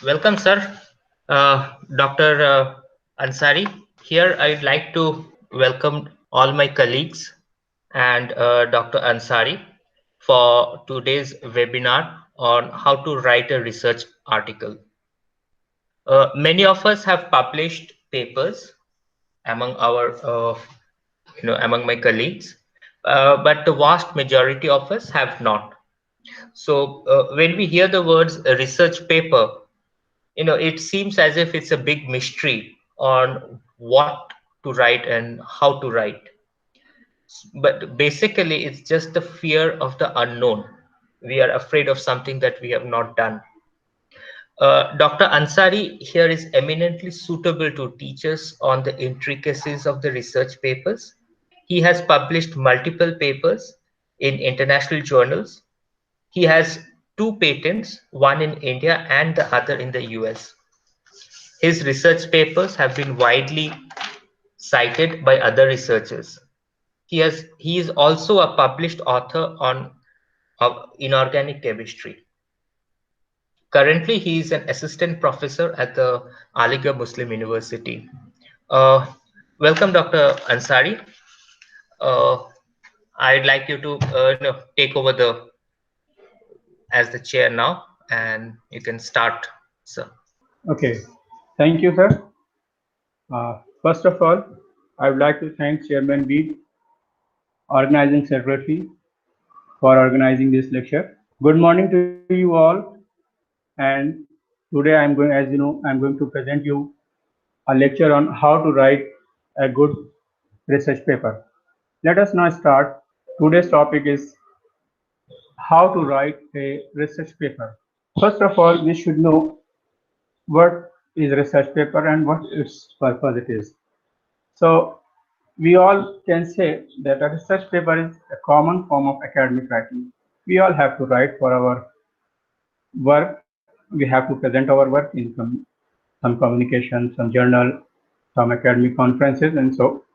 Welcome, sir. Dr. Ansari. Here, I'd like to welcome all my colleagues and Dr. Ansari for today's webinar on how to write a research article. Many of us have published papers among among my colleagues, but the vast majority of us have not. So, when we hear the words research paper, it seems as if it's a big mystery on what to write and how to write, but basically it's just the fear of the unknown. We are afraid of something that we have not done. Dr. Ansari here is eminently suitable to teach us on the intricacies of the research papers. He has published multiple papers in international journals. He has two patents, one in India and the other in the US. His research papers have been widely cited by other researchers. He is also a published author on inorganic chemistry. Currently, he is an assistant professor at the Aligarh Muslim University. Uh, Welcome, Dr. Ansari. Uh, I'd like you to take over the as the chair now, and you can start, sir. Okay, thank you, sir. First of all, I would like to thank Chairman Beed, Organizing Secretary, for organizing this lecture. Good morning to you all. And today as you know, I'm going to present you a lecture on how to write a good research paper. Let us now start. Today's topic is how to write a research paper. First of all, we should know what is research paper and what its purpose it is. So we all can say that a research paper is a common form of academic writing. We all have to write for our work. We have to present our work in some communication, some journal, some academic conferences, and so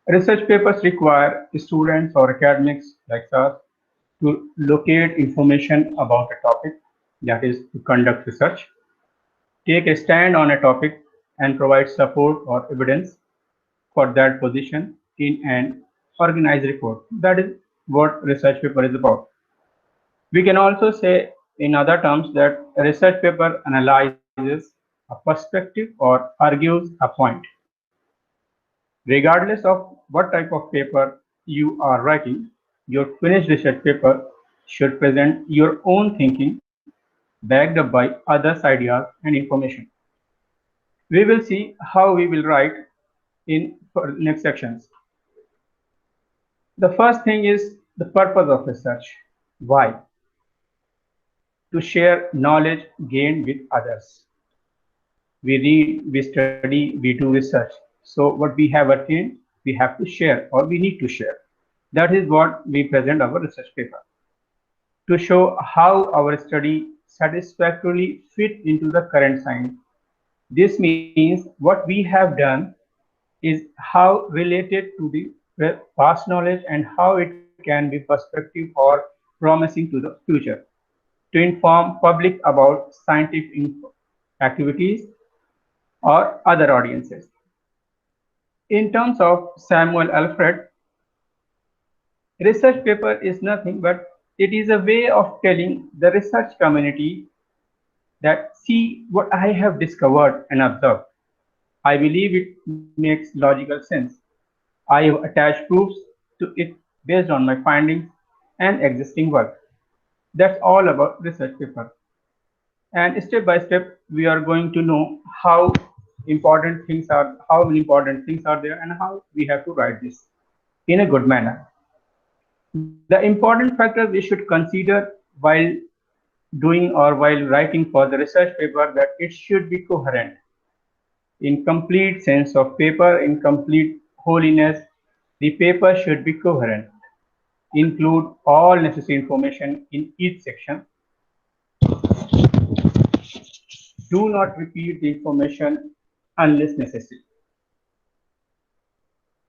research papers require students or academics like us to locate information about a topic, that is, to conduct research, take a stand on a topic, and provide support or evidence for that position in an organized report. That is what research paper is about. We can also say in other terms that a research paper analyzes a perspective or argues a point. Regardless of what type of paper you are writing, your finished research paper should present your own thinking backed up by others' ideas and information. We will see how we will write in next sections. The first thing is the purpose of research. Why? To share knowledge gained with others. We read, we study, we do research. So what we have attained, we have to share or we need to share. That is what we present our research paper. To show how our study satisfactorily fit into the current science. This means what we have done is how related to the past knowledge and how it can be perspective or promising to the future. To inform public about scientific activities or other audiences. In terms of Samuel Alfred, research paper is nothing but it is a way of telling the research community that see what I have discovered and observed. I believe it makes logical sense. I have attached proofs to it based on my findings and existing work. That's all about research paper. And step by step, we are going to know how many important things are there, and how we have to write this in a good manner. The important factors we should consider while doing or while writing for the research paper that it should be coherent in complete sense of paper, in complete holiness. The paper should be coherent, include all necessary information in each section. Do not repeat the information unless necessary.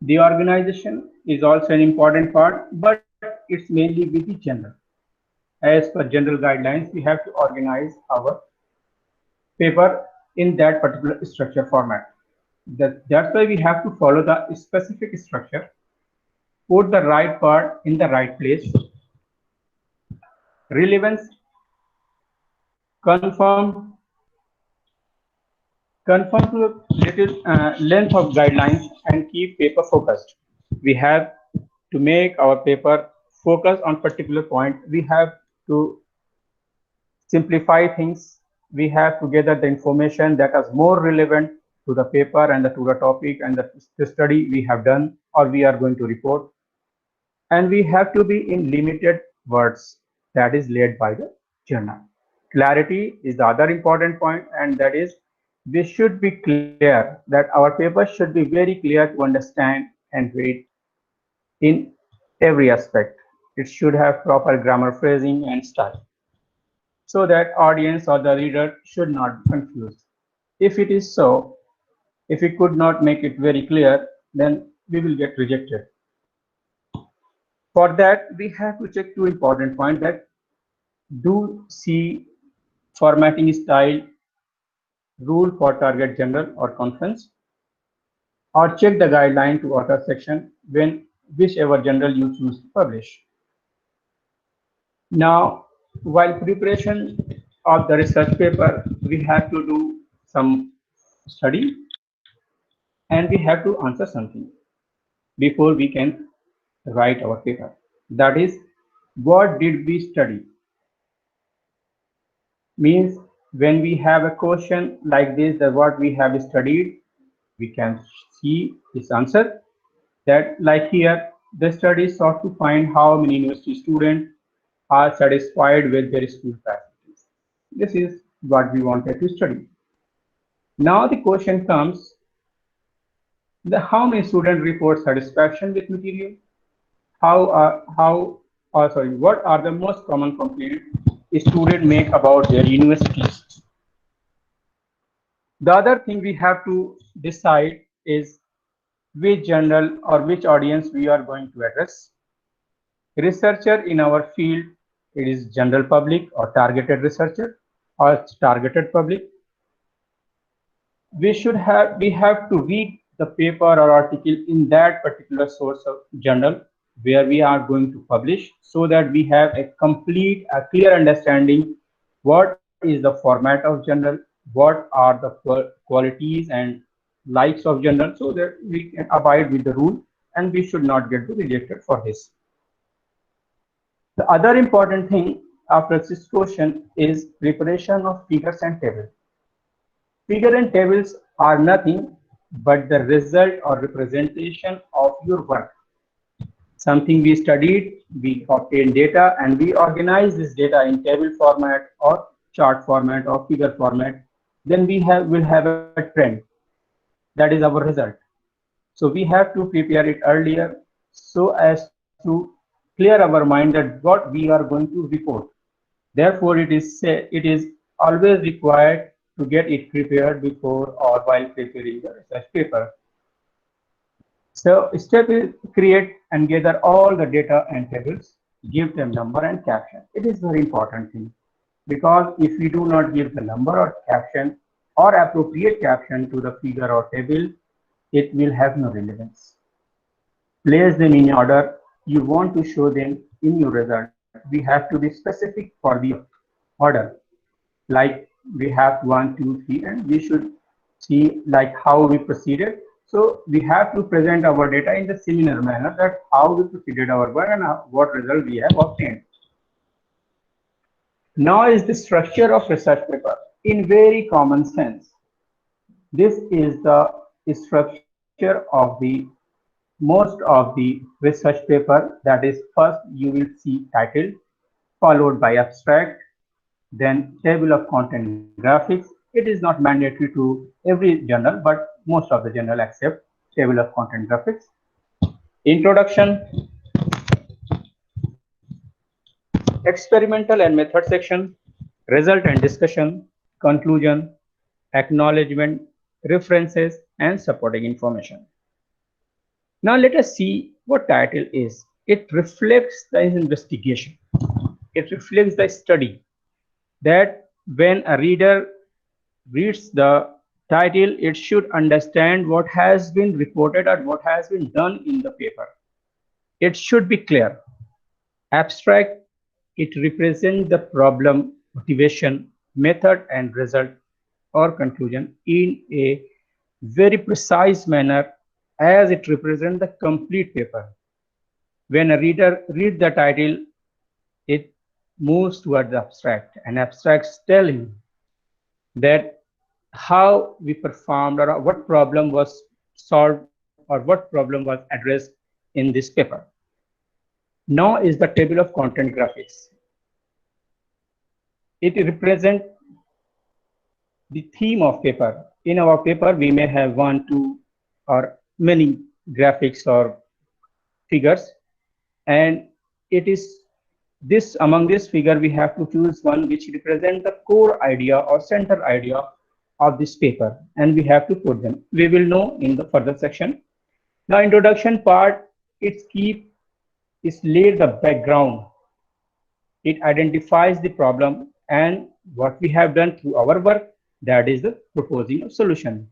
The organization is also an important part, but it's mainly very general. As per general guidelines, we have to organize our paper in that particular structure format. That's why we have to follow the specific structure, put the right part in the right place, relevance, confirm, conform to a little length of guidelines and keep paper focused. We have to make our paper focus on particular point. We have to simplify things. We have to gather the information that is more relevant to the paper and to the topic and the study we have done or we are going to report. And we have to be in limited words that is led by the journal. Clarity is the other important point, and that is we should be clear that our paper should be very clear to understand and read in every aspect. It should have proper grammar phrasing and style so that audience or the reader should not be confused. If it is so, if we could not make it very clear, then we will get rejected. For that, we have to check two important points that do see formatting style rule for target journal or conference, or check the guideline to author section when whichever journal you choose to publish. Now, while preparation of the research paper, we have to do some study and we have to answer something before we can write our paper. That is, what did we study? Means when we have a question like this, that what we have studied, we can see this answer. That like here, the study sought to find how many university students are satisfied with their school facilities. This is what we wanted to study. Now the question comes, how many students report satisfaction with material? What are the most common complaints students make about their universities? The other thing we have to decide is which journal or which audience we are going to address. Researcher in our field, it is general public or targeted researcher or targeted public. We have to read the paper or article in that particular source of journal where we are going to publish so that we have a clear understanding what is the format of journal, what are the qualities and likes of journal so that we can abide with the rule and we should not get rejected for this. The other important thing after this question is preparation of figures and tables. Figure and tables are nothing but the result or representation of your work. Something we studied, we obtained data, and we organize this data in table format or chart format or figure format. Then will have a trend. That is our result. So we have to prepare it earlier so as to clear our mind that what we are going to report. Therefore, it is always required to get it prepared before or while preparing the research paper. So step is create and gather all the data and tables, give them number and caption. It is very important thing because if we do not give the number or caption or appropriate caption to the figure or table, it will have no relevance. Place them in order you want to show them in your result. We have to be specific for the order. Like we have 1, 2, 3, and we should see like how we proceeded. So we have to present our data in the similar manner that how we proceeded our work and what result we have obtained. Now is the structure of research paper in very common sense. This is the structure of the most of the research paper. That is, first you will see title, followed by abstract, then table of content graphics. It is not mandatory to every journal, but most of the journal accept table of content graphics. Introduction, experimental and method section, result and discussion, conclusion, acknowledgement, references, and supporting information. Now let us see what title is. It reflects the investigation. It reflects the study that when a reader reads the title, it should understand what has been reported or what has been done in the paper. It should be clear. Abstract, it represents the problem, motivation, method, and result or conclusion in a very precise manner as it represents the complete paper. When a reader reads the title, it moves toward the abstract, and abstracts tell him that how we performed or what problem was solved or what problem was addressed in this paper. Now is the table of content graphics. It represents the theme of paper. In our paper, we may have one, two, or many graphics or figures, and it is this among this figure we have to choose one which represents the core idea or center idea of this paper, and we have to put them. We will know in the further section. Now, introduction part, it's keep is laid the background. It identifies the problem and what we have done through our work, that is the proposing a solution.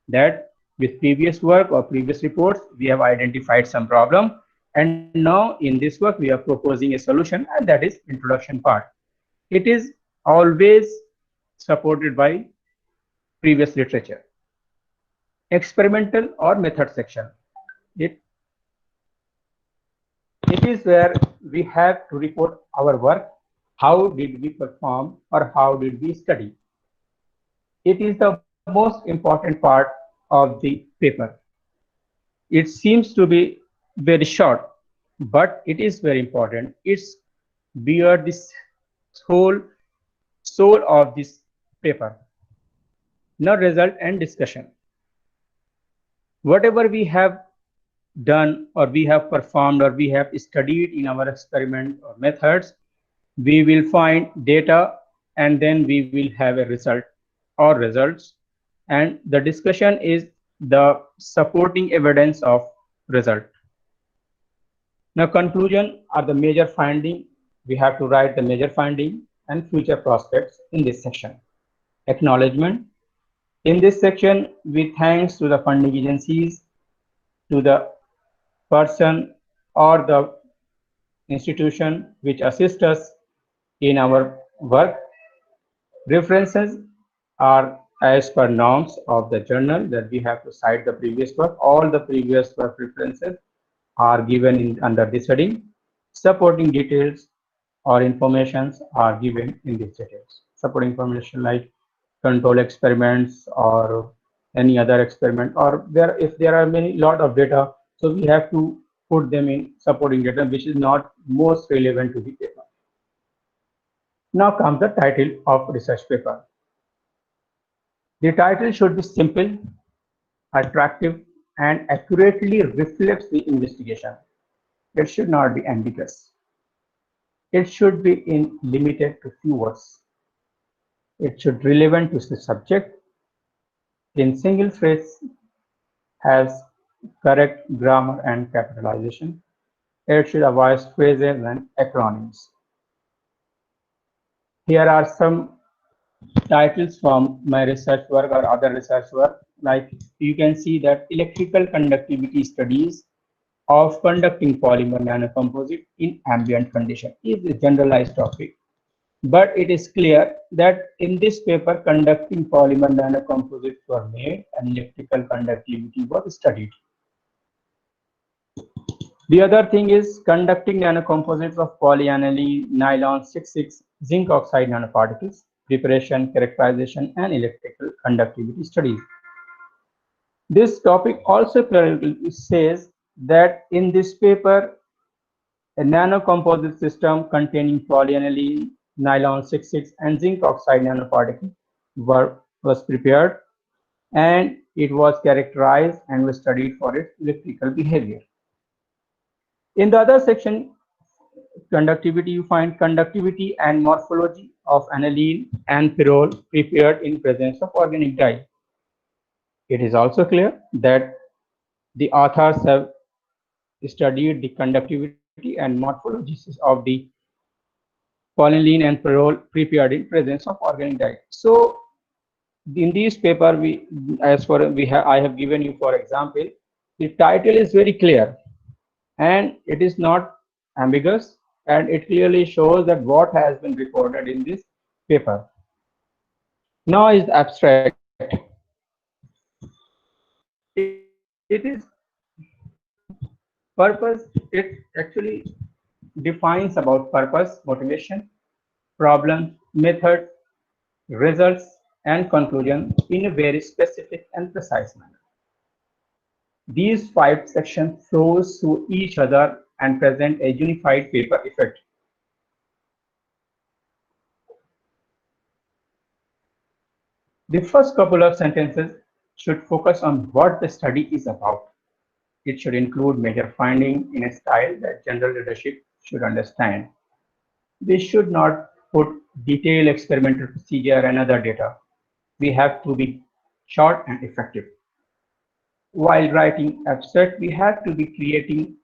That with previous work or previous reports, we have identified some problem, and now in this work we are proposing a solution, and that is introduction part. It is always supported by previous literature. Experimental or method section. It, it is where we have to report our work, how did we perform or how did we study. It is the most important part of the paper. It seems to be very short, but it is very important. It's bear this whole soul of this paper. Now, result and discussion. Whatever we have done or we have performed or we have studied in our experiment or methods, we will find data and then we will have a result or results. And the discussion is the supporting evidence of result. Now, conclusion are the major finding. We have to write the major finding and future prospects in this section. Acknowledgement. In this section, we thanks to the funding agencies, to the person or the institution which assist us in our work. References are as per norms of the journal that we have to cite the previous work. All the previous work references are given in under this heading. Supporting details or informations are given in these details. Supporting information like control experiments or any other experiment, or there if there are many lot of data, so we have to put them in supporting data which is not most relevant to the paper. Now comes the title of research paper. The title should be simple, attractive, and accurately reflects the investigation. It should not be ambiguous. It should be in limited to few words. It should relevant to the subject. In single phrase, has correct grammar and capitalization. It should avoid phrases and acronyms. Here are some titles from my research work or other research work. Like you can see that electrical conductivity studies of conducting polymer nanocomposite in ambient condition is a generalized topic. But it is clear that in this paper, conducting polymer nanocomposites were made and electrical conductivity was studied. The other thing is conducting nanocomposites of polyaniline, nylon 66, zinc oxide nanoparticles, preparation, characterization, and electrical conductivity studies. This topic also clearly says that in this paper, a nanocomposite system containing polyaniline, nylon 66, and zinc oxide nanoparticles was prepared, and it was characterized and was studied for its electrical behavior. In the other section, conductivity, you find conductivity and morphology of aniline and pyrrole prepared in presence of organic dye. It is also clear that the authors have studied the conductivity and morphology of the polyaniline and pyrrole prepared in presence of organic dye. So In this paper, as for I have given you for example, the title is very clear and it is not ambiguous, and it clearly shows that what has been recorded in this paper. Now is abstract. It is purpose. It actually defines about purpose, motivation, problem, method, results, and conclusion in a very specific and precise manner. These five sections flows through each other and present a unified paper effect. The first couple of sentences should focus on what the study is about. It should include major findings in a style that general leadership should understand. We should not put detailed experimental procedure and other data. We have to be short and effective. While writing abstract, we have to be creating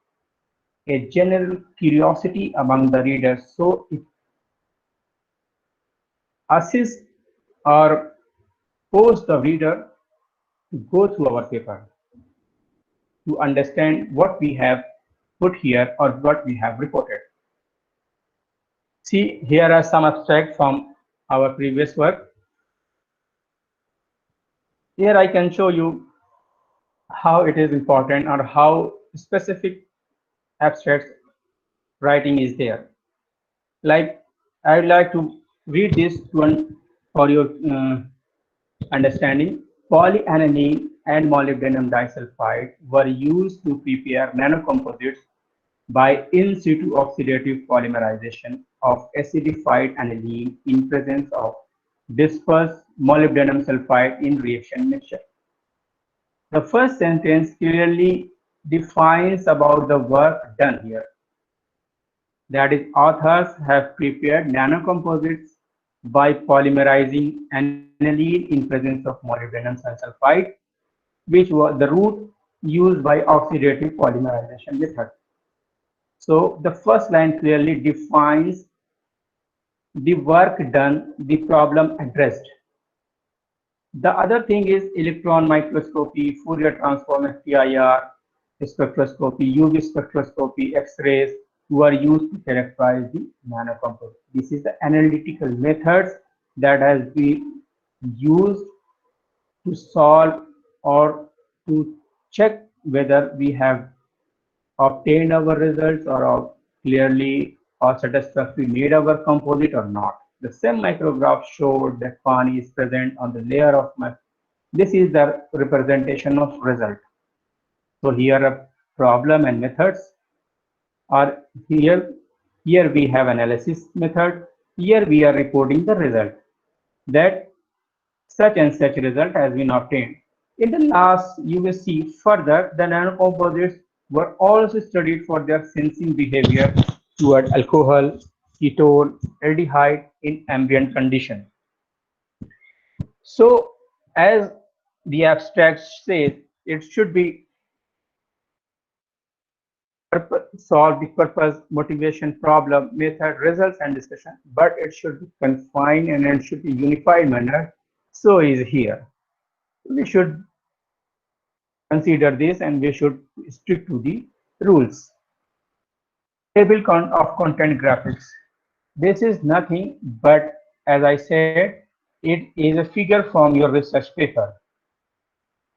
a general curiosity among the readers, so it assists or forces the reader to go through our paper to understand what we have put here or what we have reported. See, here are some abstracts from our previous work. Here I can show you how it is important or how specific abstract writing is there. Like, I would like to read this one for your understanding. Polyaniline and molybdenum disulfide were used to prepare nanocomposites by in situ oxidative polymerization of acidified aniline in presence of dispersed molybdenum sulfide in reaction mixture. The first sentence clearly defines about the work done here. That is, authors have prepared nanocomposites by polymerizing aniline in presence of molybdenum sulfide, which was the route used by oxidative polymerization method. So the first line clearly defines the work done, the problem addressed. The other thing is electron microscopy, Fourier transform, FTIR, spectroscopy, UV spectroscopy, X-rays, who are used to characterize the nanocomposite. This is the analytical methods that has been used to solve or to check whether we have obtained our results or clearly or satisfactorily made our composite or not. The same micrograph showed that pani is present on the layer of my. This is the representation of result. So here a problem and methods are here. Here we have analysis method. Here we are reporting the result that such and such result has been obtained. In the last, you will see further the nanocomposites were also studied for their sensing behavior toward alcohol, ketone, aldehyde in ambient condition. So, as the abstract says, it should be solve the purpose, motivation, problem, method, results, and discussion, but it should be confined and it should be unified manner. So is here. We should consider this and we should stick to the rules. Table of content graphics. This is nothing but, as I said, it is a figure from your research paper.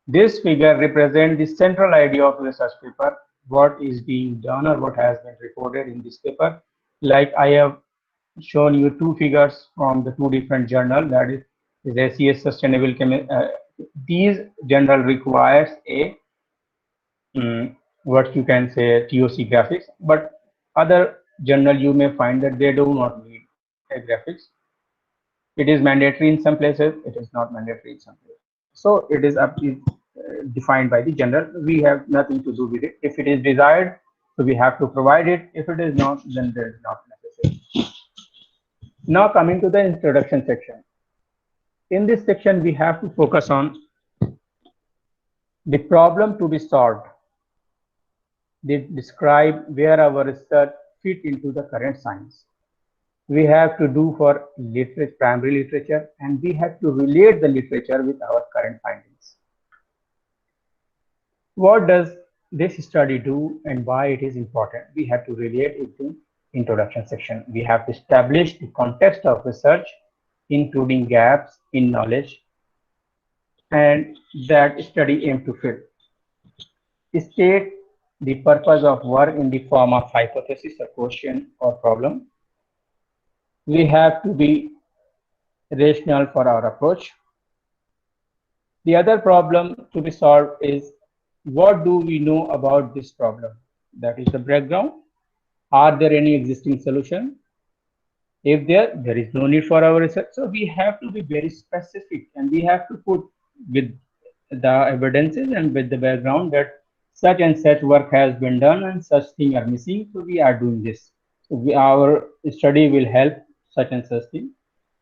This figure represents the central idea of research paper, what is being done or what has been recorded in this paper. Like I have shown you two figures from the two different journals, that is SES Sustainable Chemistry. These journal requires a what you can say TOC graphics, but other journal you may find that they do not need a graphics. It is mandatory in some places, it is not mandatory in some places. So it is defined by the journal. We have nothing to do with it. If it is desired, so we have to provide it. If it is not, then there is not necessary. Now coming to the introduction section. In this section, we have to focus on the problem to be solved. They describe where our research fit into the current science. we have to do for primary literature, and we have to relate the literature with our current findings. What does this study do and why it is important? We have to relate it to introduction section. We have to establish the context of research, including gaps in knowledge and that study aim to fill. State the purpose of work in the form of hypothesis, a question or problem. We have to be rational for our approach. The other problem to be solved is what do we know about this problem? That is the background. Are there any existing solution? If there is no need for our research. So we have to be very specific and we have to put with the evidences and with the background that such and such work has been done and such things are missing. So we are doing this. So our study will help such and such thing.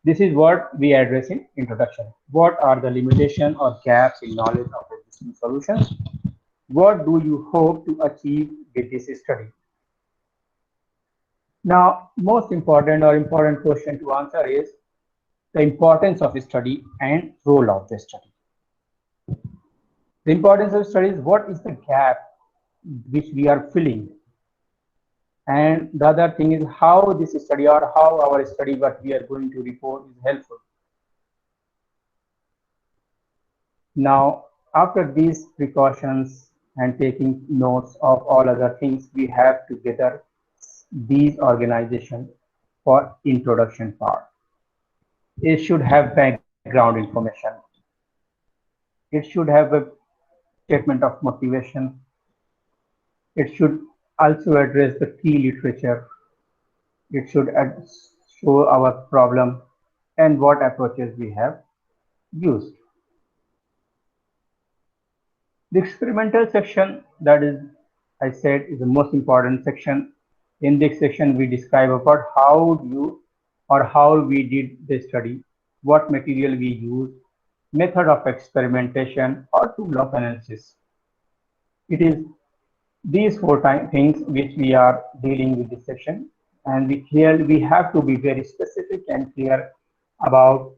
This is what we address in introduction. What are the limitations or gaps in knowledge of existing solutions? What do you hope to achieve with this study? Now, most important question to answer is the importance of study and role of the study. The importance of study is what is the gap which we are filling, and the other thing is how this study or how our study what we are going to report is helpful. Now, after these precautions and taking notes of all other things, we have to gather these organizations for introduction part. It should have background information. It should have a statement of motivation. It should also address the key literature. It should show our problem and what approaches we have used. The experimental section, that is, I said, is the most important section. In this section, we describe about how we did the study, what material we used, method of experimentation, or tool of analysis. It is these four things which we are dealing with this section, and we have to be very specific and clear about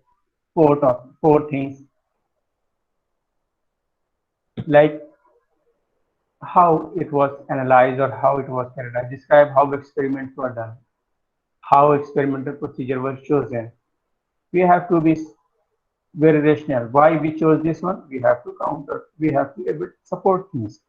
four things, like how it was analyzed or how it was characterized. Describe how experiments were done, how experimental procedure was chosen. We have to be very rational. Why we chose this one? We have to counter. We have to able support things.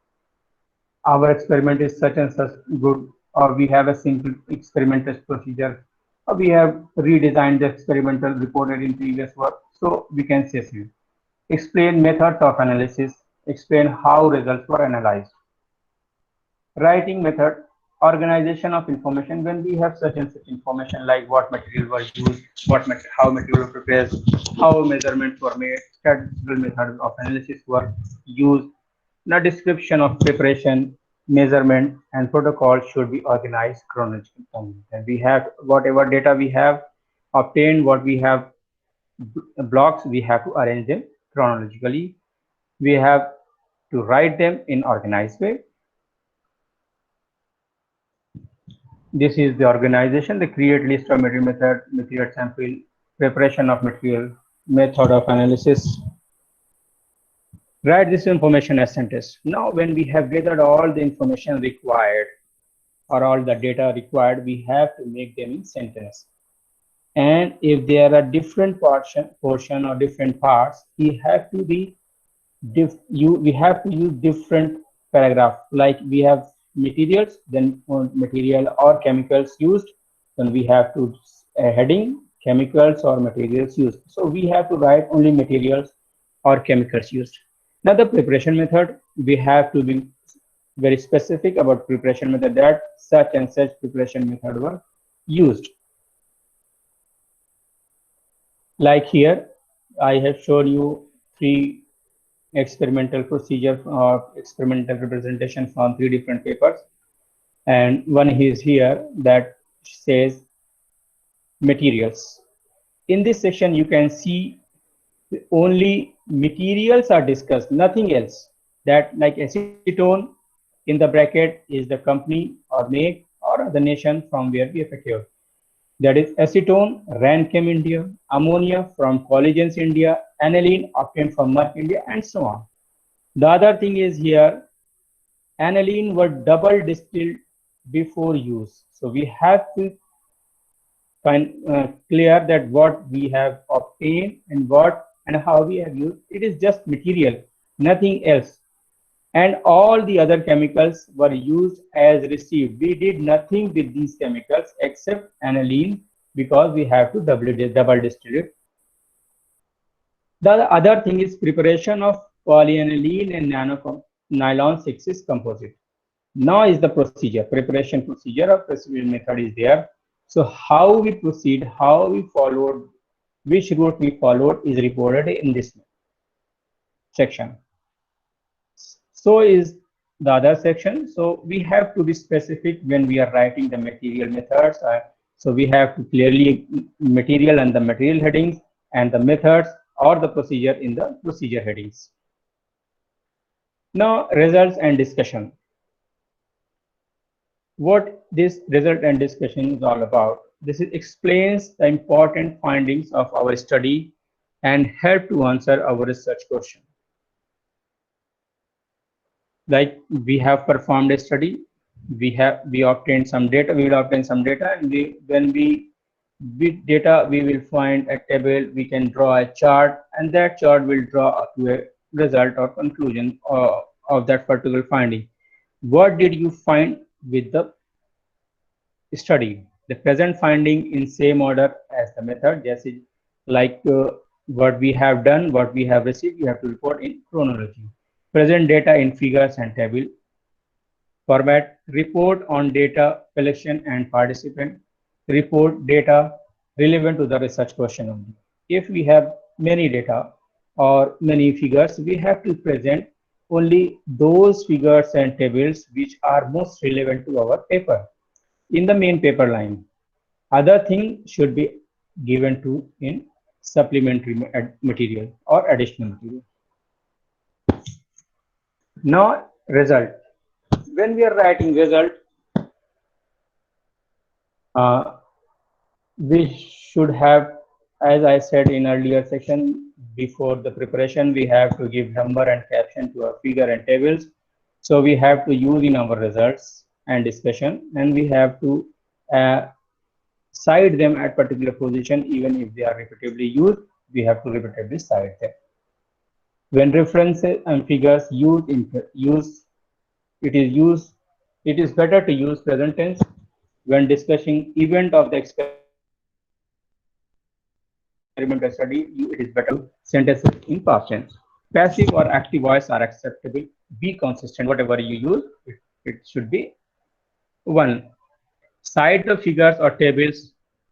Our experiment is such and such good, or we have a simple experimental procedure, or we have redesigned the experimental reported in previous work. So we can say so. Explain methods of analysis. Explain how results were analyzed. Writing method, organization of information. When we have such and such information like what material was used, how material was prepared, how measurements were made, statistical methods of analysis were used. The description of preparation, measurement, and protocol should be organized chronologically. And we have whatever data we have obtained, what we have blocks, we have to arrange them chronologically. We have to write them in organized way. This is the organization, the create list of material method, material sample, preparation of material, method of analysis. Write this information as sentence. Now, when we have gathered all the information required or all the data required, we have to make them in sentence. And if there are different portion or different parts, we have to use different paragraph. Like we have materials, then material or chemicals used, then we have to heading chemicals or materials used. So we have to write only materials or chemicals used. Now the preparation method, we have to be very specific about preparation method, that such and such preparation method were used. Like here, I have shown you 3 experimental procedure or experimental representation from 3 different papers, and one is here that says materials. In this section you can see only materials are discussed, nothing else. That like acetone in the bracket is the company or make or the nation from where we have procured. that is acetone, Ranchem India, ammonia from Collegens India, aniline obtained from Merck India, and so on. The other thing is here, aniline were double distilled before use. So we have to find clear that what we have obtained and what and how we have used. It is just material, nothing else. And all the other chemicals were used as received. We did nothing with these chemicals except aniline because we have to double distill it. The other thing is preparation of polyaniline and nylon 6 composite. Now is the procedure, preparation procedure of precipitation method is there. So how we proceed, how we followed, which route we followed is reported in this section. So is the other section. So we have to be specific when we are writing the material methods. So we have to clearly material and the material headings and the methods or the procedure in the procedure headings. Now results and discussion. What this result and discussion is all about. This explains the important findings of our study and help to answer our research question. Like we have performed a study, we obtained some data, we will obtain some data, and when we with data we will find a table, we can draw a chart, and that chart will draw to a result or conclusion of that particular finding. What did you find with the study? The present finding in same order as the method, just like what we have done, what we have received, you have to report in chronology. Present data in figures and table format, report on data collection and participant, report data relevant to the research question only. If we have many data or many figures, we have to present only those figures and tables which are most relevant to our paper in the main paper line. Other thing should be given to in supplementary material or additional material. Now result. When we are writing result, uh, we should have, as I said in earlier section, before the preparation, we have to give number and caption to our figure and tables. So we have to use in our results and discussion, and we have to cite them at particular position. Even if they are repetitively used, we have to repetitively cite them. When references and figures it is better to use present tense. When discussing event of the experiment or study, it is better to sentences in past tense. Passive or active voice are acceptable. Be consistent. Whatever you use, it should be one. Cite the figures or tables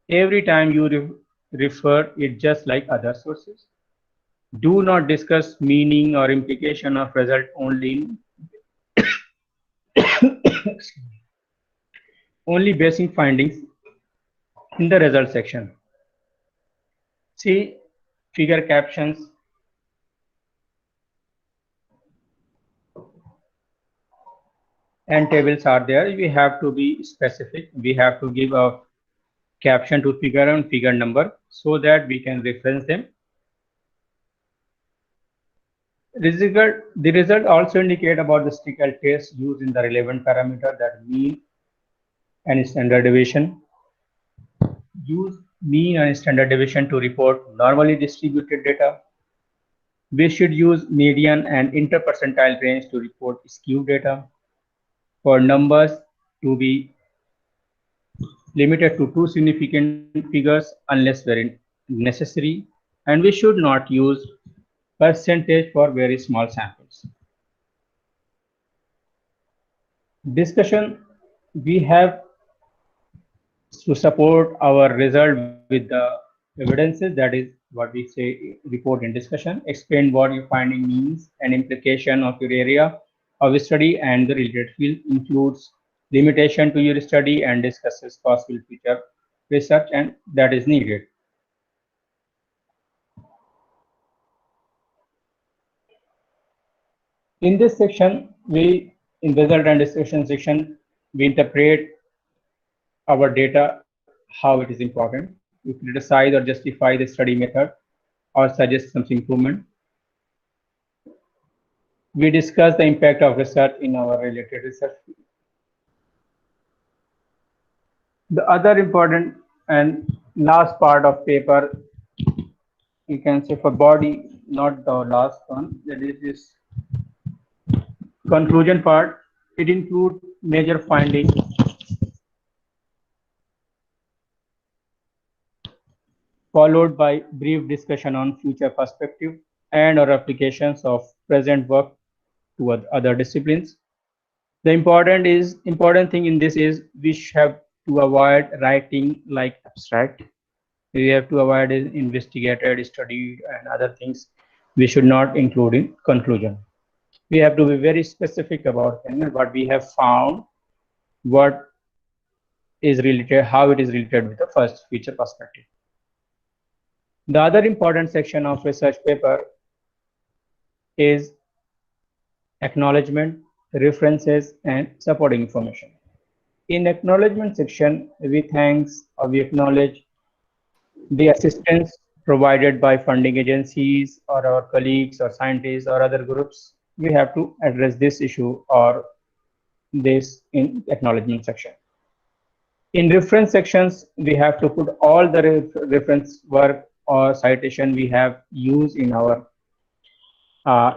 every time you refer it, just like other sources. Do not discuss meaning or implication of result only only basic findings in the result section. See figure captions and tables are there. We have to be specific. We have to give a caption to figure and figure number so that we can reference them. The result also indicate about the statistical test used in the relevant parameter, that mean and standard deviation. Use mean and standard deviation to report normally distributed data. We should use median and interpercentile range to report skewed data. For numbers to be limited to two significant figures unless very necessary, and we should not use percentage for very small samples. Discussion, we have to support our result with the evidences, that is what we say report in discussion. Explain what your finding means and implication of your area of study and the related field, includes limitation to your study and discusses possible future research and that is needed. In this section, in result and discussion section, we interpret our data, how it is important. You criticize or justify the study method or suggest some improvement. We discuss the impact of research in our related research. The other important and last part of paper, you can say for body, not the last one, that is this conclusion part. It includes major findings followed by brief discussion on future perspective and or applications of present work to other disciplines. The important thing in this is we have to avoid writing like abstract. We have to avoid investigated, studied, and other things we should not include in conclusion. We have to be very specific about what we have found, what is related, how it is related with the first feature perspective. The other important section of research paper is acknowledgement, references, and supporting information. In acknowledgement section, we thanks or we acknowledge the assistance provided by funding agencies or our colleagues or scientists or other groups. We have to address this issue or this in acknowledgement section. In reference sections, we have to put all the reference work or citation we have used in our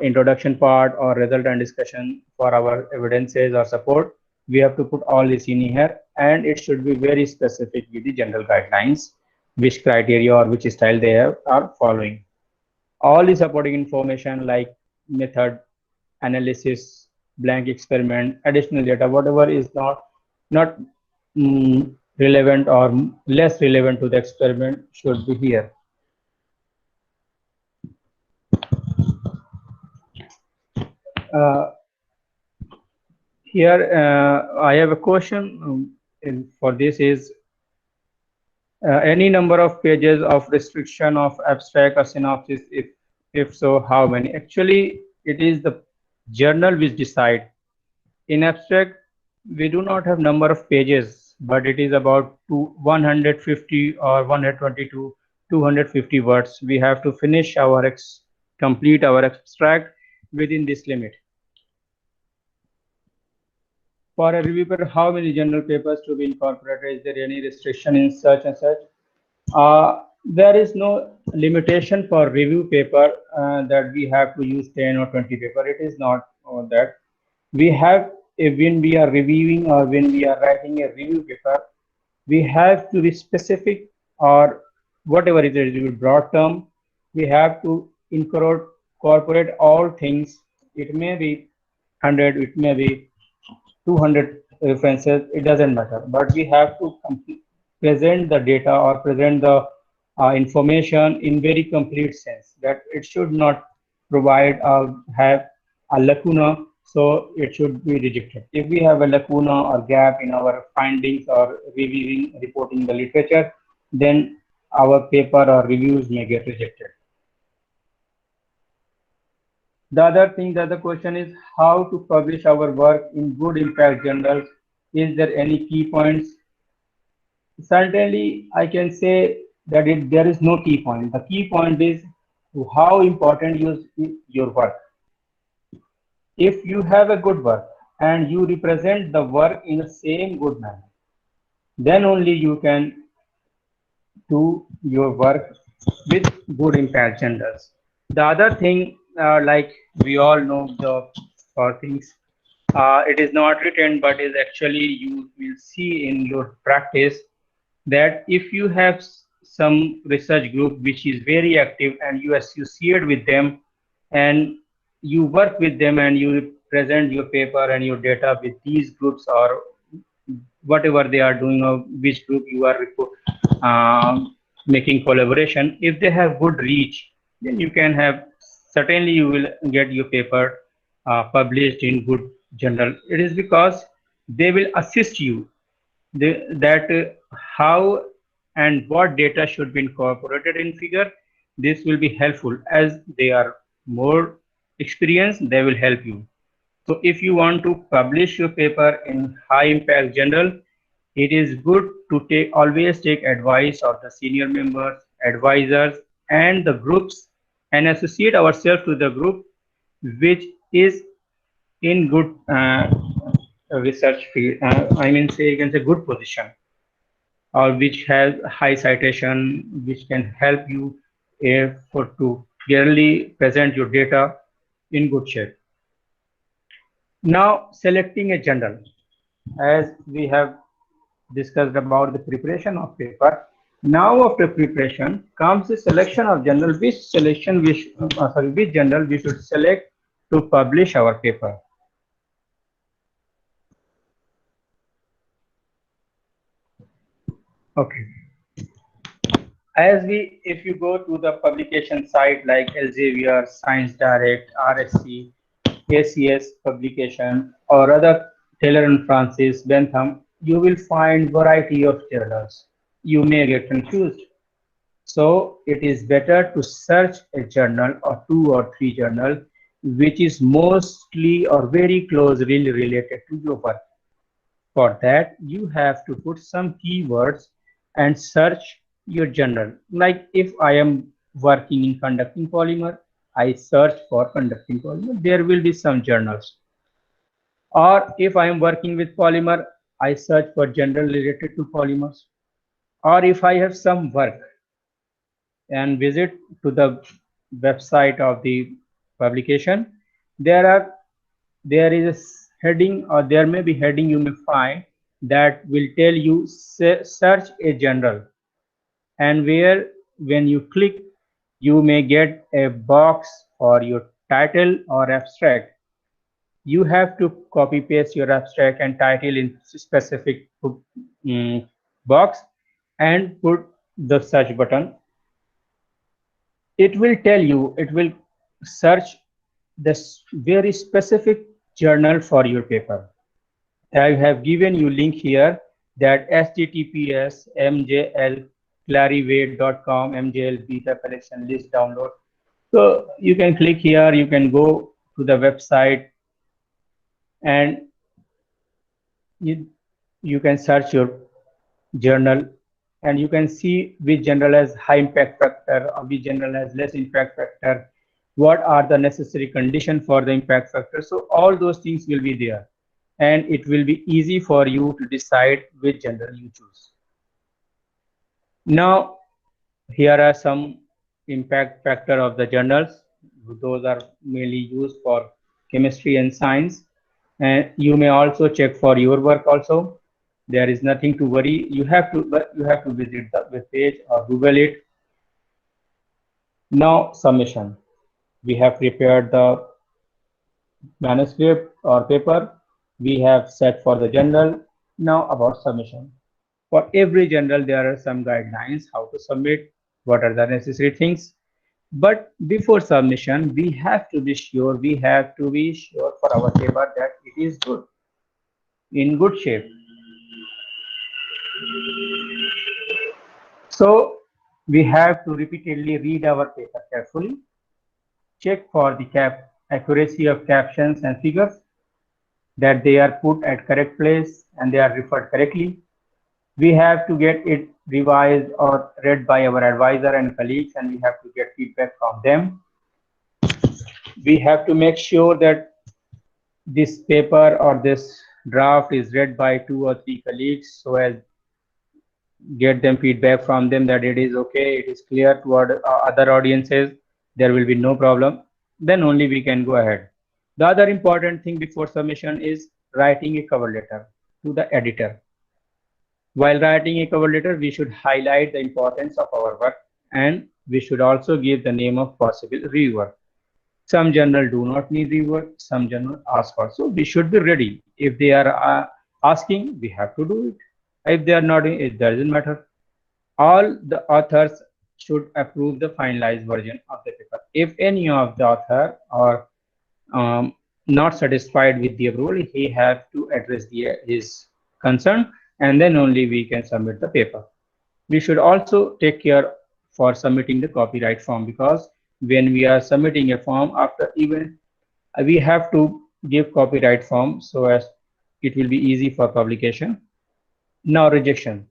introduction part or result and discussion for our evidences or support. We have to put all this in here, and it should be very specific with the general guidelines, which criteria or which style they are following. All the supporting information like method, analysis, blank experiment, additional data, whatever is not relevant or less relevant to the experiment should be here. Here I have a question for this is any number of pages of restriction of abstract or synopsis, if so, how many? Actually, it is the journal which decide. In abstract, we do not have number of pages, but it is about 150 or 120 to 250 words. We have to finish our complete our abstract within this limit. For a review paper, how many journal papers to be incorporated? Is there any restriction in such and such? There is no limitation for review paper that we have to use 10 or 20 paper. It is not that. We have, when we are reviewing or when we are writing a review paper, we have to be specific or whatever it is a broad term. We have to incorporate all things. It may be 100, it may be 200 references, it doesn't matter, but we have to present the data or present the information in very complete sense, that it should not provide have a lacuna, so it should be rejected. If we have a lacuna or gap in our findings or reviewing, reporting the literature, then our paper or reviews may get rejected. The other question is how to publish our work in good impact journals. Is there any key points? Certainly, I can say that there is no key point. The key point is how important is your work. If you have a good work and you represent the work in the same good manner, then only you can do your work with good impact journals. The other thing, like we all know for things, it is not written, but is actually you will see in your practice that if you have some research group which is very active and you associate with them and you work with them and you present your paper and your data with these groups or whatever they are doing or which group you are making collaboration, if they have good reach, then you can have, certainly you will get your paper published in good journal. It is because they will assist you that how and what data should be incorporated in figure. This will be helpful as they are more experienced, they will help you. So if you want to publish your paper in high impact journal, it is good to always take advice of the senior members, advisors, and the groups, and associate ourselves to the group which is in good research field. I mean, say you can say good position, or which has high citation, which can help you for to clearly present your data in good shape. Now, selecting a journal, as we have discussed about the preparation of paper. Now, after preparation comes the selection of journal. Which journal we should select to publish our paper. Okay. If you go to the publication site like Elsevier, Science Direct, RSC, ACS publication, or other Taylor and Francis, Bentham, you will find variety of journals. You may get confused. So it is better to search a journal or 2 or 3 journal which is mostly or very closely related to your work. For that, you have to put some keywords and search your journal. Like if I am working in conducting polymer, I search for conducting polymer. There will be some journals. Or if I am working with polymer, I search for journal related to polymers. Or if I have some work and visit to the website of the publication, there is a heading, or there may be heading you may find that will tell you search a journal, and where when you click you may get a box for your title or abstract. You have to copy paste your abstract and title in specific box and put the search button. It will tell you, it will search this very specific journal for your paper. I have given you link here, that https mjlclarivate.com mjl beta collection list download. So you can click here, you can go to the website, and you can search your journal, and you can see which journal has high impact factor or which journal has less impact factor, what are the necessary conditions for the impact factor. So all those things will be there, and it will be easy for you to decide which journal you choose. Now, here are some impact factor of the journals. Those are mainly used for chemistry and science, and you may also check for your work also. There is nothing to worry. You have to visit the web page or Google it. Now, submission. We have prepared the manuscript or paper. We have set for the journal. Now about submission. For every journal, there are some guidelines how to submit, what are the necessary things. But before submission, we have to be sure for our paper that it is good, in good shape. So we have to repeatedly read our paper carefully, check for the accuracy of captions and figures, that they are put at correct place and they are referred correctly. We have to get it revised or read by our advisor and colleagues, and we have to get feedback from them. We have to make sure that this paper or this draft is read by 2 or 3 colleagues, so as get them feedback from them that it is okay, it is clear to other audiences, there will be no problem. Then only we can go ahead. The other important thing before submission is writing a cover letter to the editor. While writing a cover letter, we should highlight the importance of our work, and we should also give the name of possible reviewer. Some journal do not need reviewer, some journal ask for. So we should be ready. If they are asking, we have to do it. If they are not, it doesn't matter. All the authors should approve the finalized version of the paper. If any of the author are not satisfied with the approval, he has to address his concern, and then only we can submit the paper. We should also take care for submitting the copyright form, because when we are submitting a form after event, we have to give copyright form so as it will be easy for publication. Now rejection.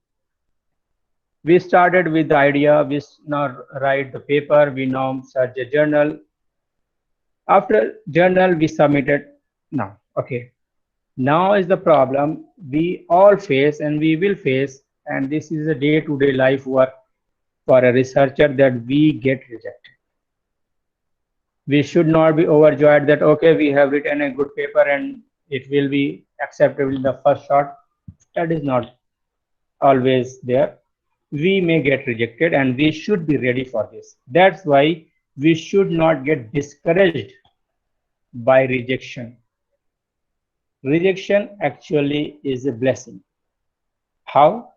We started with the idea, we now write the paper, we now search a journal. After journal, we submitted. Now, okay. Now is the problem we all face and we will face, and this is a day-to-day life work for a researcher that we get rejected. We should not be overjoyed that okay, we have written a good paper and it will be acceptable in the first shot. That is not always there. We may get rejected and we should be ready for this. That's why we should not get discouraged by rejection. Rejection actually is a blessing. How?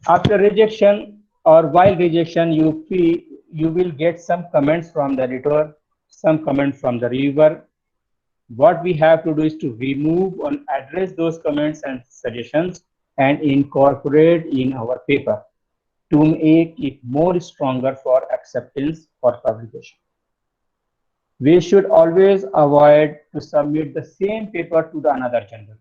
After rejection or while rejection, you will get some comments from the editor, some comments from the reviewer. What we have to do is to remove and address those comments and suggestions and incorporate in our paper to make it more stronger for acceptance for publication. We should always avoid to submit the same paper to the another journal.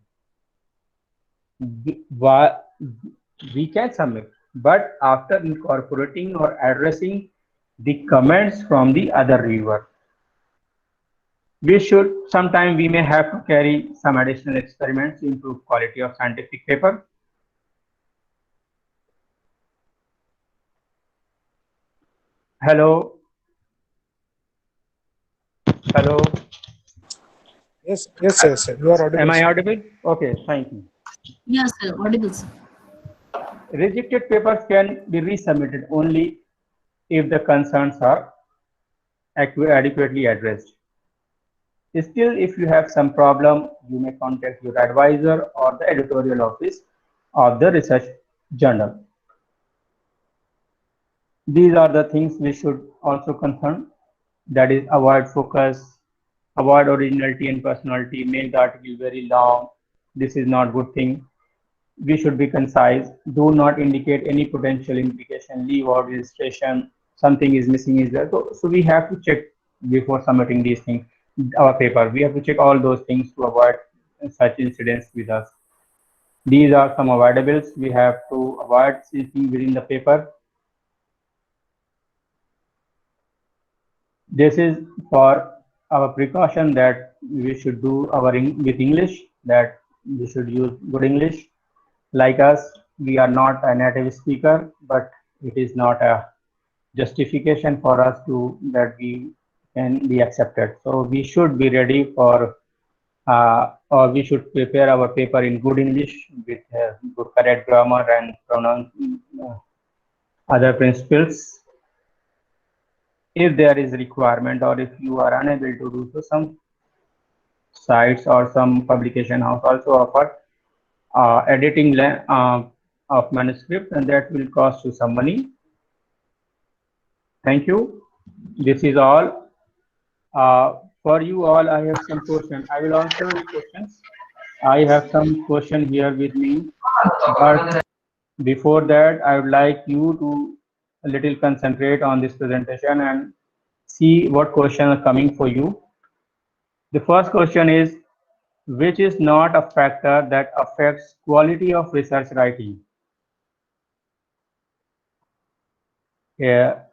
We can submit, but after incorporating or addressing the comments from the other reviewer. We should, sometime we may have to carry some additional experiments to improve quality of scientific paper. Hello, hello. Yes, sir. You are Am audible, I sir. audible? Okay, thank you. Yes, sir. Audible, sir. Rejected papers can be resubmitted only if the concerns are adequately addressed. Still, if you have some problem, you may contact your advisor or the editorial office of the research journal. These are the things we should also concern. That is, avoid focus, avoid originality and personality, make the article very long. This is not good thing. We should be concise. Do not indicate any potential implication. Leave out registration. Something is missing is there. So we have to check before submitting these things. Our paper. We have to check all those things to avoid such incidents with us. These are some avoidables. We have to avoid seeking within the paper. This is for our precaution that we should do our with English, that we should use good English. Like us, we are not a native speaker, but it is not a justification for us to that we can be accepted. So we should be ready for or we should prepare our paper in good English with good correct grammar and pronoun other principles. If there is a requirement or if you are unable to do so, some sites or some publication house also offer editing of manuscript, and that will cost you some money. Thank you. This is all. For you all, I have some questions. I will answer the questions. I have some question here with me, but before that, I would like you to a little concentrate on this presentation and see what questions are coming for you. The first question is, which is not a factor that affects quality of research writing?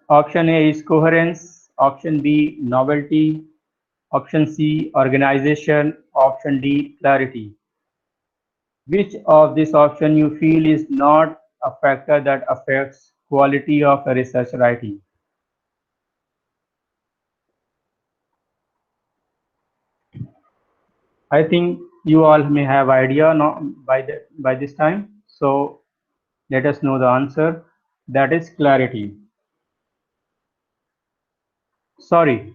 Option A is coherence, option B, novelty, option C, organization, option D, clarity. Which of this option you feel is not a factor that affects quality of a research writing? I think you all may have idea by this time. So let us know the answer. That is clarity. Sorry,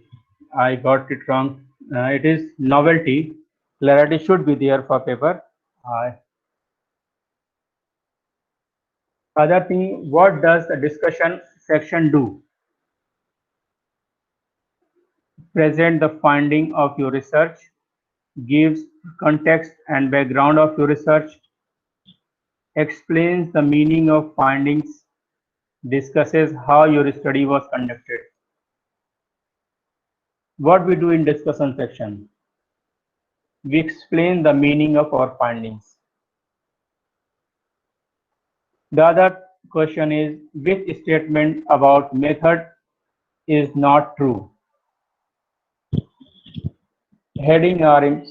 I got it wrong. It is novelty. Clarity should be there for paper. Other thing, what does the discussion section do? Present the finding of your research, gives context and background of your research, explains the meaning of findings, discusses how your study was conducted. What we do in discussion section? We explain the meaning of our findings. The other question is which statement about method is not true? Heading are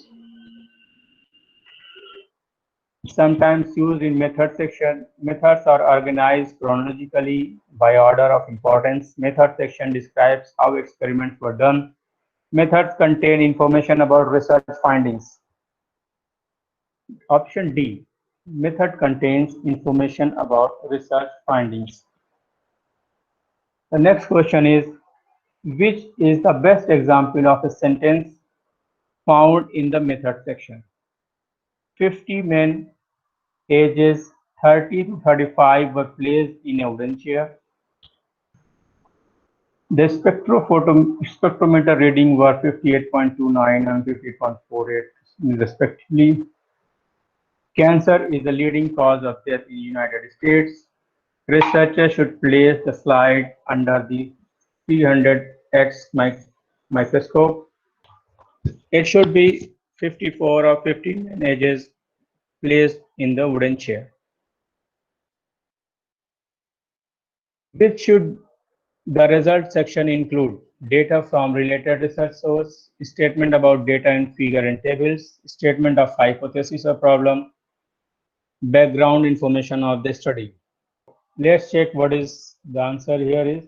sometimes used in method section. Methods are organized chronologically by order of importance. Method section describes how experiments were done. Methods contain information about research findings. Option D. Method contains information about research findings. The next question is which is the best example of a sentence found in the method section? 50 men ages 30 to 35 were placed in a wooden chair. The spectrometer reading were 58.29 and 58.48 respectively. Cancer is the leading cause of death in the United States. Researchers should place the slide under the 300x microscope. It should be 54 or 15 ages placed in the wooden chair. Which should the result section include? Data from related research source, statement about data in figure and tables, statement of hypothesis or problem, background information of the study. Let's check what is the answer here is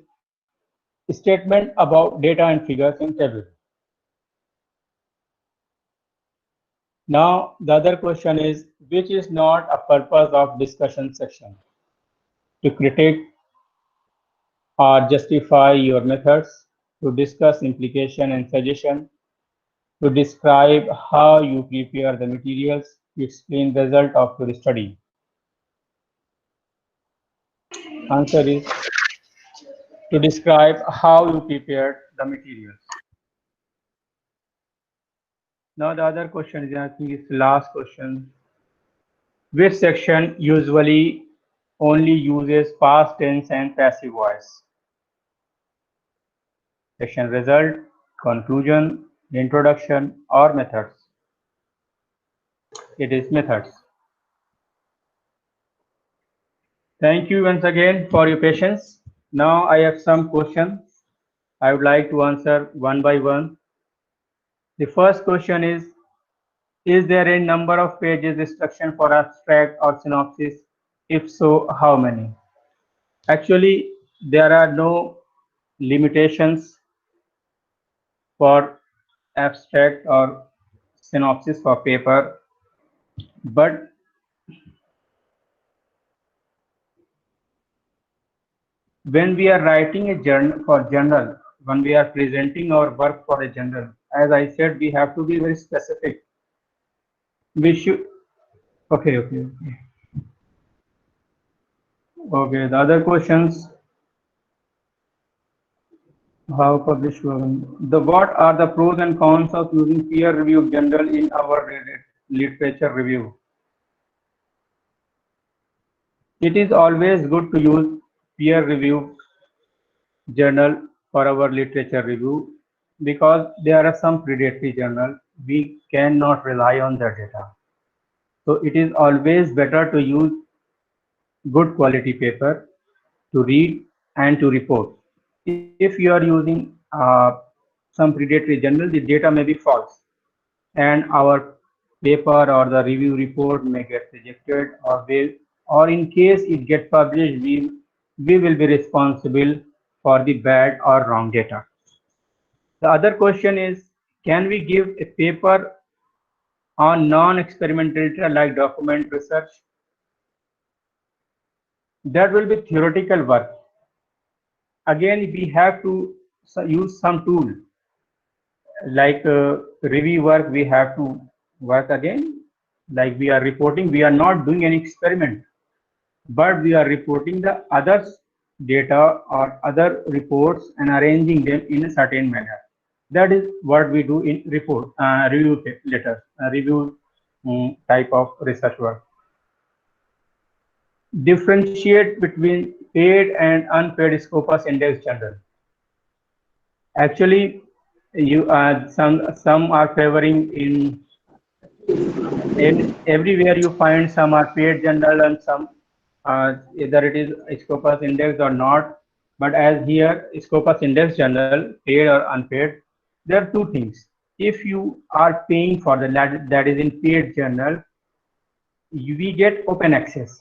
statement about data and figures in table. Now the other question is which is not a purpose of discussion section? To critique or justify your methods, to discuss implication and suggestion, to describe how you prepare the materials, to explain the result of your study. Answer is to describe how you prepared the materials. Now the other question is, I think it's the last question. Which section usually only uses past tense and passive voice? Section result, conclusion, introduction, or methods? It is methods. Thank you once again for your patience. Now I have some questions I would like to answer one by one. The first question is there a number of pages instruction for abstract or synopsis? If so, how many? Actually, there are no limitations for abstract or synopsis for paper, but when we are writing a journal for journal, when we are presenting our work for a journal, as I said, we have to be very specific. We should. Okay. Okay. The other questions. How published the what are the pros and cons of using peer-reviewed journal in our literature review? It is always good to use peer-reviewed journal for our literature review because there are some predatory journals we cannot rely on their data. So it is always better to use good quality paper to read and to report. If you are using some predatory journal, the data may be false and our paper or the review report may get rejected or in case it gets published, we will be responsible for the bad or wrong data. The other question is, can we give a paper on non-experimental data like document research? That will be theoretical work. Again, we have to use some tool like review work. We have to work again like we are reporting. We are not doing any experiment, but we are reporting the others data or other reports and arranging them in a certain manner. That is what we do in report review letters, review type of research work. Differentiate between paid and unpaid Scopus index journal. Actually, you some are favoring in everywhere you find some are paid journal and some either it is Scopus index or not. But as here, Scopus index journal, paid or unpaid, there are two things. If you are paying for the that is in paid journal, we get open access,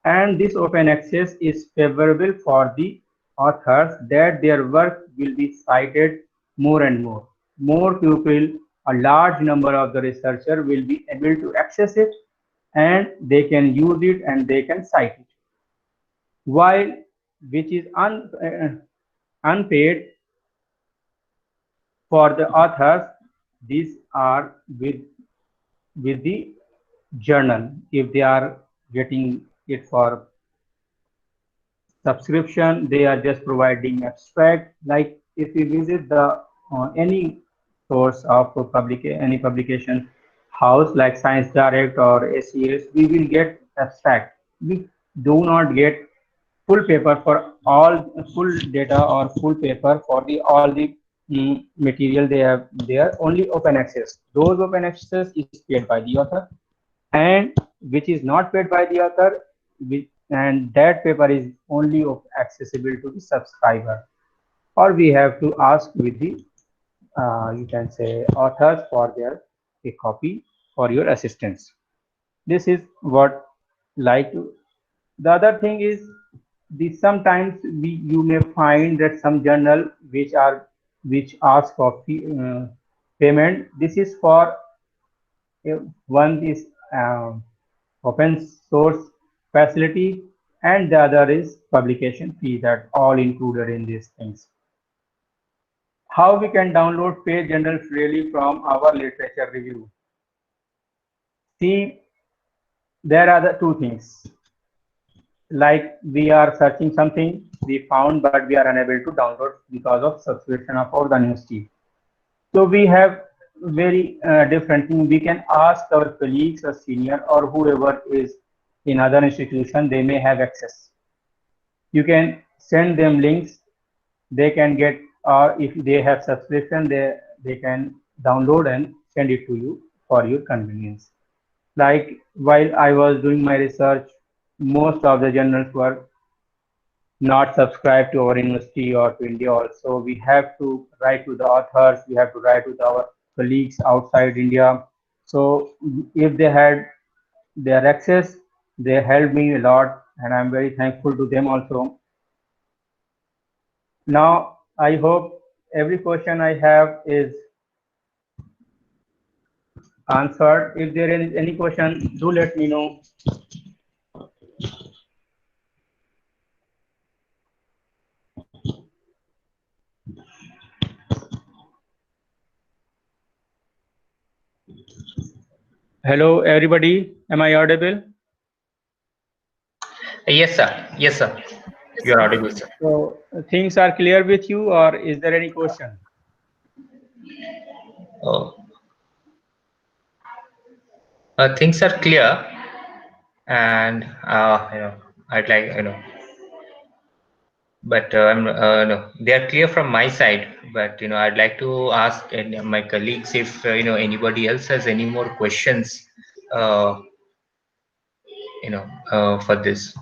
and this open access is favorable for the authors that their work will be cited more and more. More people, a large number of the researcher will be able to access it, and they can use it and they can cite it. While which is unpaid for the authors, these are with the journal. If they are getting it for subscription, they are just providing abstract. Like if we visit the any source of any publication house like Science Direct or ACS, we will get abstract. We do not get full paper for all, full data or full paper for the all the material they have there. Only open access. Those open access is paid by the author, and which is not paid by the author, and that paper is only accessible to the subscriber, or we have to ask with the you can say authors for their a copy for your assistance. This is what like to. The other thing is the sometimes you may find that some journal which ask for payment. This is for one is open source facility, and the other is publication fee, that all included in these things. How we can download page journals freely from our literature review? See, there are the two things. Like we are searching something, we found, but we are unable to download because of subscription of our university. So we have very different thing. We can ask our colleagues or senior or whoever is in other institution, they may have access. You can send them links, they can get, or if they have subscription, they can download and send it to you for your convenience. Like while I was doing my research, most of the journals were not subscribed to our university or to India also. We have to write to the authors, we have to write with our colleagues outside India. So if they had their access, they helped me a lot, and I'm very thankful to them also. Now, I hope every question I have is answered. If there is any question, do let me know. Hello, everybody. Am I audible? Yes, sir. Yes, sir. Yes, You're sir. audible, sir. So things are clear with you, or is there any question? Oh, things are clear, and I'd like but no, they are clear from my side. But I'd like to ask my colleagues if anybody else has any more questions. Uh, for this.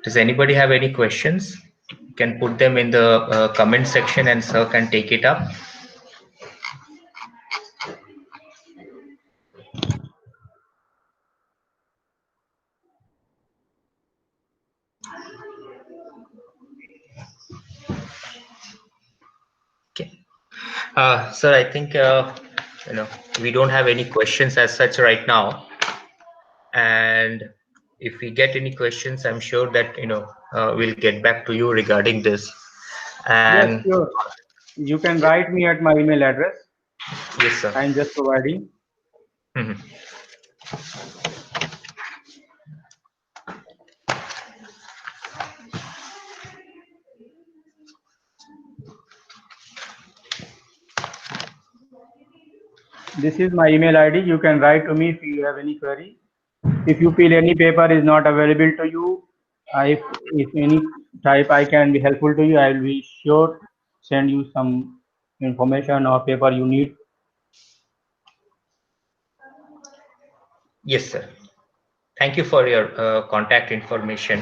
Does anybody have any questions? You can put them in the comment section, and sir can take it up. Okay. Sir, I think you know we don't have any questions as such right now, and if we get any questions, I'm sure that we'll get back to you regarding this. Yes, And sure. You can write me at my email address. yes, sir. I'm just providing. Mhm. This is my email ID. You can write to me if you have any query. If you feel any paper is not available to you, if any type I can be helpful to you, I will be sure send you some information or paper you need. Yes, sir. Thank you for your contact information.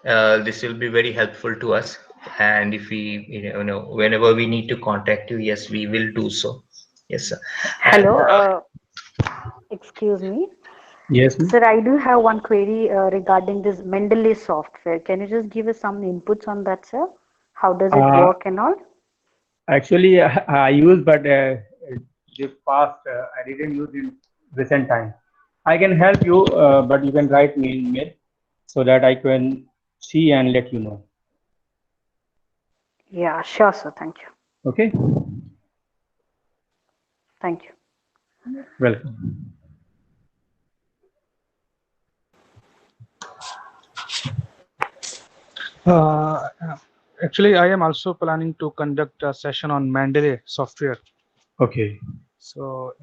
This will be very helpful to us. And if we, whenever we need to contact you, yes, we will do so. Yes, sir. And Hello, excuse me. Yes, ma'am. Sir, I do have one query regarding this Mendeley software. Can you just give us some inputs on that, sir? How does it Uh, work and all? Actually, I use, but the past I didn't use in recent time. I can help you, but you can write me in mail so that I can see and let you know. Yeah, sure, sir. Thank you. Okay, Thank you. welcome. Uh, Actually, I am also planning to conduct a session on Mendeley software. Okay, So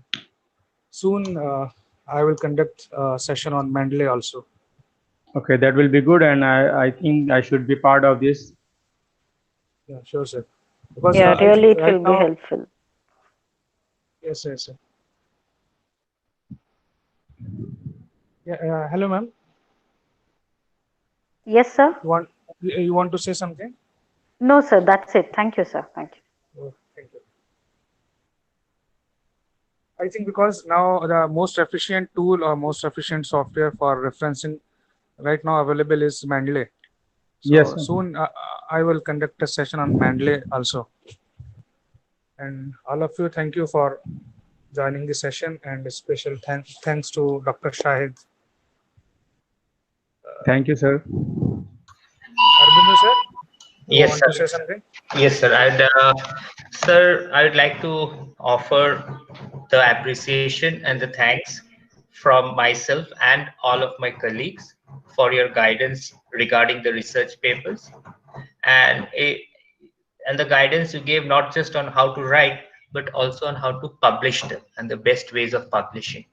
soon I will conduct a session on Mendeley also. okay, that will be good, and I think I should be part of this. Yeah, sure, sir. Because Yeah, I really, think it right will be now, helpful. yes, yes, sir. Yeah, hello, ma'am. Yes, sir. You want to say something? No, sir. That's it. Thank you, sir. Thank you. Oh, thank you. I think because now the most efficient tool or most efficient software for referencing right now available is Mendeley. Yes, So sir. soon I will conduct a session on Mendeley also. And all of you, thank you for joining the session, and a special thanks to Dr. Shahid. Thank you, sir. Arbindo sir, you yes, want to sir. say something? Yes, sir. Sir, I would like to offer the appreciation and the thanks from myself and all of my colleagues for your guidance regarding the research papers and and the guidance you gave not just on how to write but also on how to publish them and the best ways of publishing.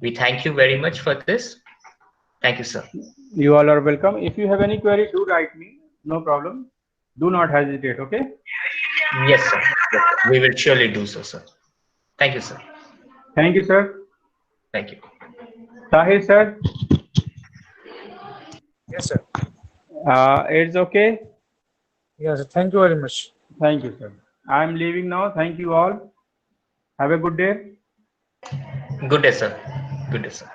We thank you very much for this. Thank you, sir. You all are welcome. If you have any query, do write me. No problem. Do not hesitate. Okay. Yes, sir. Yes, sir. We will surely do so, sir. Thank you, sir. Thank you, sir. Thank you. Tahir, sir. Yes, sir. It's okay. Yes, thank you very much. Thank you, sir. I'm leaving now. Thank you all. Have a good day. Good day, sir. Good day, sir.